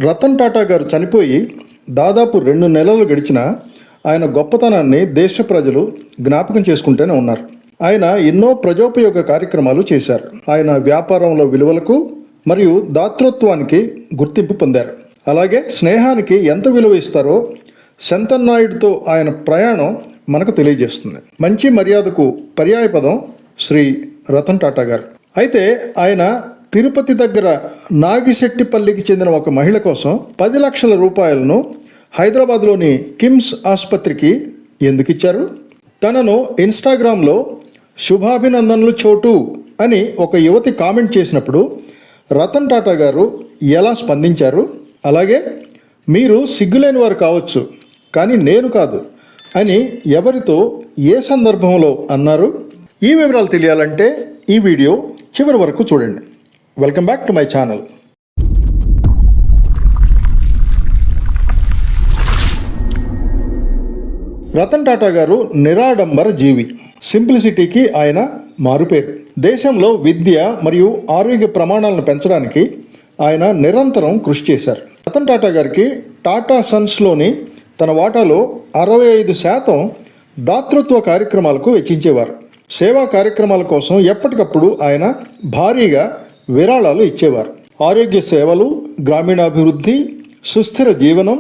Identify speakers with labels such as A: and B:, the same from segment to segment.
A: రతన్ టాటా గారు చనిపోయి దాదాపు 2 నెలలు గడిచినా ఆయన గొప్పతనాన్ని దేశ ప్రజలు జ్ఞాపకం చేసుకుంటూనే ఉన్నారు. ఆయన ఎన్నో ప్రజోపయోగ కార్యక్రమాలు చేశారు. ఆయన వ్యాపారంలో విలువలకు మరియు దాతృత్వానికి గుర్తింపు పొందారు. అలాగే స్నేహానికి ఎంత విలువ ఇస్తారో శంతన్నాయుడితో ఆయన ప్రయాణం మనకు తెలియజేస్తుంది. మంచి మర్యాదకు పర్యాయపదం శ్రీ రతన్ టాటా గారు. అయితే ఆయన తిరుపతి దగ్గర నాగిశెట్టిపల్లికి చెందిన ఒక మహిళ కోసం 10 లక్షల రూపాయలను హైదరాబాద్లోని కిమ్స్ ఆసుపత్రికి ఎందుకు ఇచ్చారు? తనను ఇన్స్టాగ్రామ్లో శుభాభినందనలు చోటు అని ఒక యువతి కామెంట్ చేసినప్పుడు రతన్ టాటా గారు ఎలా స్పందించారు? అలాగే మీరు సిగ్గులేని వారు కావచ్చు, కానీ నేను కాదు అని ఎవరితో ఏ సందర్భంలో అన్నారు? ఈ వివరాలు తెలియాలంటే ఈ వీడియో చివరి వరకు చూడండి. Welcome back to my channel. Ratan Tata గారు నిరాడంబర జీవి. సింప్లిసిటీకి ఆయన మారుపేరు. దేశంలో విద్య మరియు ఆరోగ్య ప్రమాణాలను పెంచడానికి ఆయన నిరంతరం కృషి చేశారు. రతన్ టాటా గారికి టాటా సన్స్లోని తన వాటాలో 65% దాతృత్వ కార్యక్రమాలకు వెచ్చించేవారు. సేవా కార్యక్రమాల కోసం ఎప్పటికప్పుడు ఆయన భారీగా విరాళాలు ఇచ్చేవారు. ఆరోగ్య సేవలు, గ్రామీణాభివృద్ధి, సుస్థిర జీవనం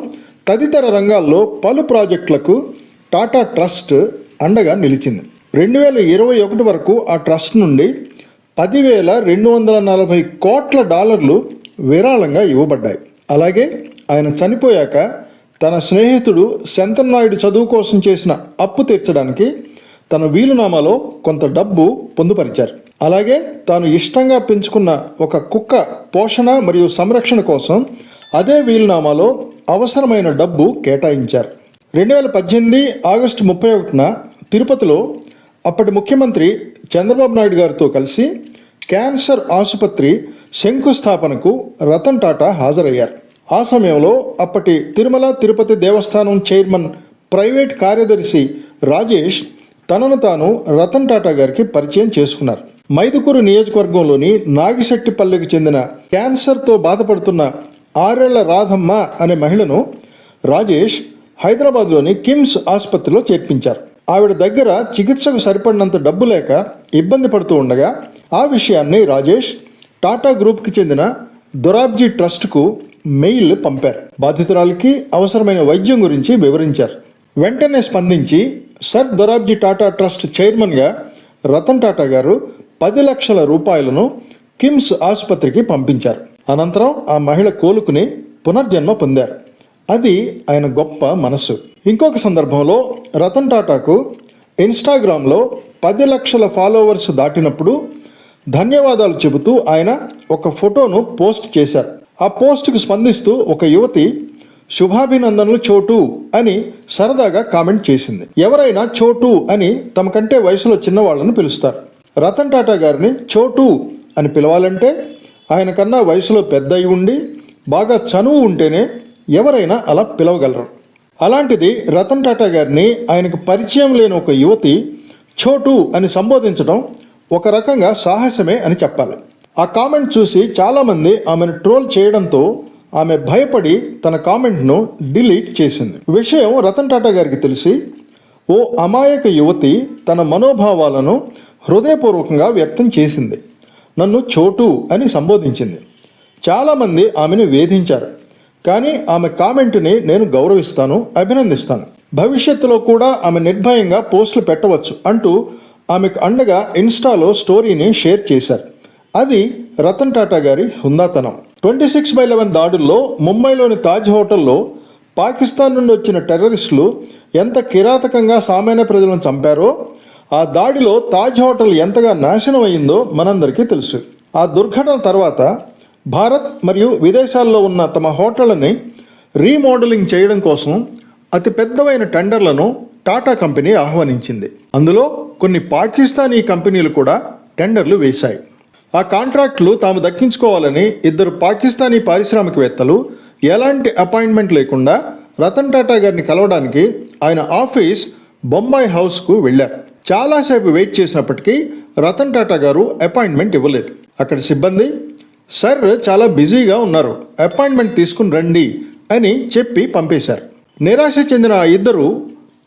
A: తదితర రంగాల్లో పలు ప్రాజెక్టులకు టాటా ట్రస్ట్ అండగా నిలిచింది. 2021 వరకు ఆ ట్రస్ట్ నుండి $10,240 కోట్ల విరాళంగా ఇవ్వబడ్డాయి. అలాగే ఆయన చనిపోయాక తన స్నేహితుడు శంతన్నాయుడు చదువు కోసం చేసిన అప్పు తీర్చడానికి తన వీలునామాలో కొంత డబ్బు పొందుపరిచారు. అలాగే తాను ఇష్టంగా పెంచుకున్న ఒక కుక్క పోషణ మరియు సంరక్షణ కోసం అదే వీలునామాలో అవసరమైన డబ్బు కేటాయించారు. 2018 ఆగస్టు 31న తిరుపతిలో అప్పటి ముఖ్యమంత్రి చంద్రబాబు నాయుడు గారితో కలిసి క్యాన్సర్ ఆసుపత్రి శంకుస్థాపనకు రతన్ టాటా హాజరయ్యారు. ఆ సమయంలో అప్పటి తిరుమల తిరుపతి దేవస్థానం చైర్మన్ ప్రైవేట్ కార్యదర్శి రాజేష్ తనను తాను రతన్ టాటా గారికి పరిచయం చేసుకున్నారు. మైదుకూరు నియోజకవర్గంలోని నాగిశెట్టిపల్లికి చెందిన క్యాన్సర్తో బాధపడుతున్న 6 ఏళ్ల రాధమ్మ అనే మహిళను రాజేష్ హైదరాబాద్లోని కిమ్స్ ఆసుపత్రిలో చేర్పించారు. ఆవిడ దగ్గర చికిత్సకు సరిపడినంత డబ్బు లేక ఇబ్బంది పడుతూ ఉండగా ఆ విషయాన్ని రాజేష్ టాటా గ్రూప్కి చెందిన దొరాబ్జీ ట్రస్ట్కు మెయిల్ పంపారు. బాధితురాలికి అవసరమైన వైద్యం గురించి వివరించారు. వెంటనే స్పందించి సర్ దొరాబ్జీ టాటా ట్రస్ట్ చైర్మన్గా రతన్ టాటా గారు 10 లక్షల రూపాయలను కిమ్స్ ఆసుపత్రికి పంపించారు. అనంతరం ఆ మహిళ కోలుకుని పునర్జన్మ పొందారు. అది ఆయన గొప్ప మనస్సు. ఇంకొక సందర్భంలో రతన్ టాటాకు ఇన్స్టాగ్రామ్లో 10 లక్షల ఫాలోవర్స్ దాటినప్పుడు ధన్యవాదాలు చెబుతూ ఆయన ఒక ఫోటోను పోస్ట్ చేశారు. ఆ పోస్టుకు స్పందిస్తూ ఒక యువతి శుభాభినందనలు చోటు అని సరదాగా కామెంట్ చేసింది. ఎవరైనా చోటు అని తమ కంటే వయసులో చిన్నవాళ్లను పిలుస్తారు. రతన్ టాటా గారిని చోటు అని పిలవాలంటే ఆయన కన్నా వయసులో పెద్ద అయి ఉండి బాగా చనువు ఉంటేనే ఎవరైనా అలా పిలవగలరు. అలాంటిది రతన్ టాటా గారిని ఆయనకు పరిచయం లేని ఒక యువతి చోటు అని సంబోధించడం ఒక రకంగా సాహసమే అని చెప్పాలి. ఆ కామెంట్ చూసి చాలామంది ఆమెను ట్రోల్ చేయడంతో ఆమె భయపడి తన కామెంట్ను డిలీట్ చేసింది. విషయం రతన్ టాటా గారికి తెలిసి ఓ అమాయక యువతి తన మనోభావాలను హృదయపూర్వకంగా వ్యక్తం చేసింది. నన్ను చోటు అని సంబోధించింది. చాలామంది ఆమెను వేధించారు. కానీ ఆమె కామెంటుని నేను గౌరవిస్తాను, అభినందిస్తాను. భవిష్యత్తులో కూడా ఆమె నిర్భయంగా పోస్టులు పెట్టవచ్చు అంటూ ఆమెకు అండగా ఇన్స్టాలో స్టోరీని షేర్ చేశారు. అది రతన్ టాటా గారి హుందాతనం. 26/11 దాడుల్లో ముంబైలోని తాజ్ హోటల్లో పాకిస్తాన్ నుండి వచ్చిన టెర్రరిస్టులు ఎంత కిరాతకంగా సామాన్య ప్రజలను చంపారో, ఆ దాడిలో తాజ్ హోటల్ ఎంతగా నాశనం అయిందో మనందరికీ తెలుసు. ఆ దుర్ఘటన తర్వాత భారత్ మరియు విదేశాల్లో ఉన్న తమ హోటళ్ళని రీమోడలింగ్ చేయడం కోసం అతి పెద్దవైన టెండర్లను టాటా కంపెనీ ఆహ్వానించింది. అందులో కొన్ని పాకిస్తానీ కంపెనీలు కూడా టెండర్లు వేశాయి. ఆ కాంట్రాక్టులు తాము దక్కించుకోవాలని 2 పాకిస్తానీ పారిశ్రామికవేత్తలు ఎలాంటి అపాయింట్మెంట్ లేకుండా రతన్ టాటా గారిని కలవడానికి ఆయన ఆఫీస్ బొంబాయి హౌస్కు వెళ్ళారు. చాలాసేపు వెయిట్ చేసినప్పటికీ రతన్ టాటా గారు అపాయింట్మెంట్ ఇవ్వలేదు. అక్కడి సిబ్బంది సర్ చాలా బిజీగా ఉన్నారు, అపాయింట్మెంట్ తీసుకుని రండి అని చెప్పి పంపేశారు. నిరాశ చెందిన ఆ ఇద్దరు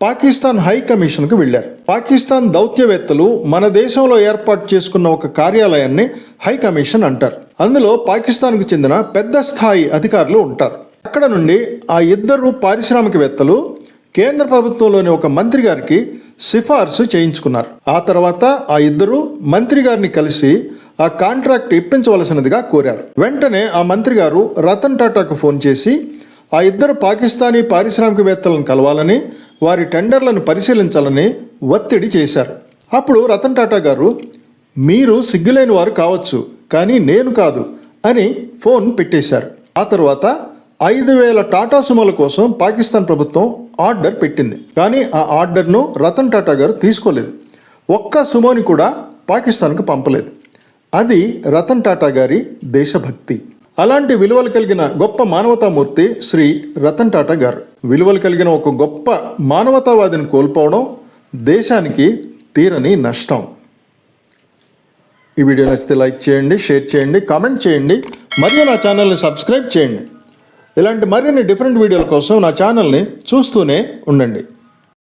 A: పాకిస్తాన్ హై కమిషన్కు వెళ్ళారు. పాకిస్తాన్ దౌత్యవేత్తలు మన దేశంలో ఏర్పాటు చేసుకున్న ఒక కార్యాలయాన్ని హై కమిషన్ అంటారు. అందులో పాకిస్తాన్కు చెందిన పెద్ద స్థాయి అధికారులు ఉంటారు. అక్కడ నుండి ఆ ఇద్దరు పారిశ్రామికవేత్తలు కేంద్ర ప్రభుత్వంలోని ఒక మంత్రి గారికి సిఫార్సు చేయించుకున్నారు. ఆ తర్వాత ఆ ఇద్దరు మంత్రి గారిని కలిసి ఆ కాంట్రాక్ట్ ఇప్పించవలసినదిగా కోరారు. వెంటనే ఆ మంత్రి గారు రతన్ టాటాకు ఫోన్ చేసి ఆ ఇద్దరు పాకిస్తానీ పారిశ్రామికవేత్తలను కలవాలని, వారి టెండర్లను పరిశీలించాలని ఒత్తిడి చేశారు. అప్పుడు రతన్ టాటా గారు, మీరు సిగ్గులేని వారు కావచ్చు, కానీ నేను కాదు అని ఫోన్ పెట్టేశారు. ఆ తర్వాత 5,000 టాటా సుమోల కోసం పాకిస్తాన్ ప్రభుత్వం ఆర్డర్ పెట్టింది. కానీ ఆ ఆర్డర్ను రతన్ టాటా గారు తీసుకోలేదు. ఒక్క సుమోని కూడా పాకిస్తాన్కు పంపలేదు. అది రతన్ టాటా గారి దేశభక్తి. అలాంటి విలువలు కలిగిన గొప్ప మానవతామూర్తి శ్రీ రతన్ టాటా గారు. విలువలు కలిగిన ఒక గొప్ప మానవతావాదిని కోల్పోవడం దేశానికి తీరని నష్టం. ఈ వీడియో నచ్చితే లైక్ చేయండి, షేర్ చేయండి, కామెంట్ చేయండి, మరియు నా ఛానల్ని సబ్స్క్రైబ్ చేయండి. ఇలాంటి మరిన్ని డిఫరెంట్ వీడియోల కోసం నా ఛానల్ని చూస్తూనే ఉండండి.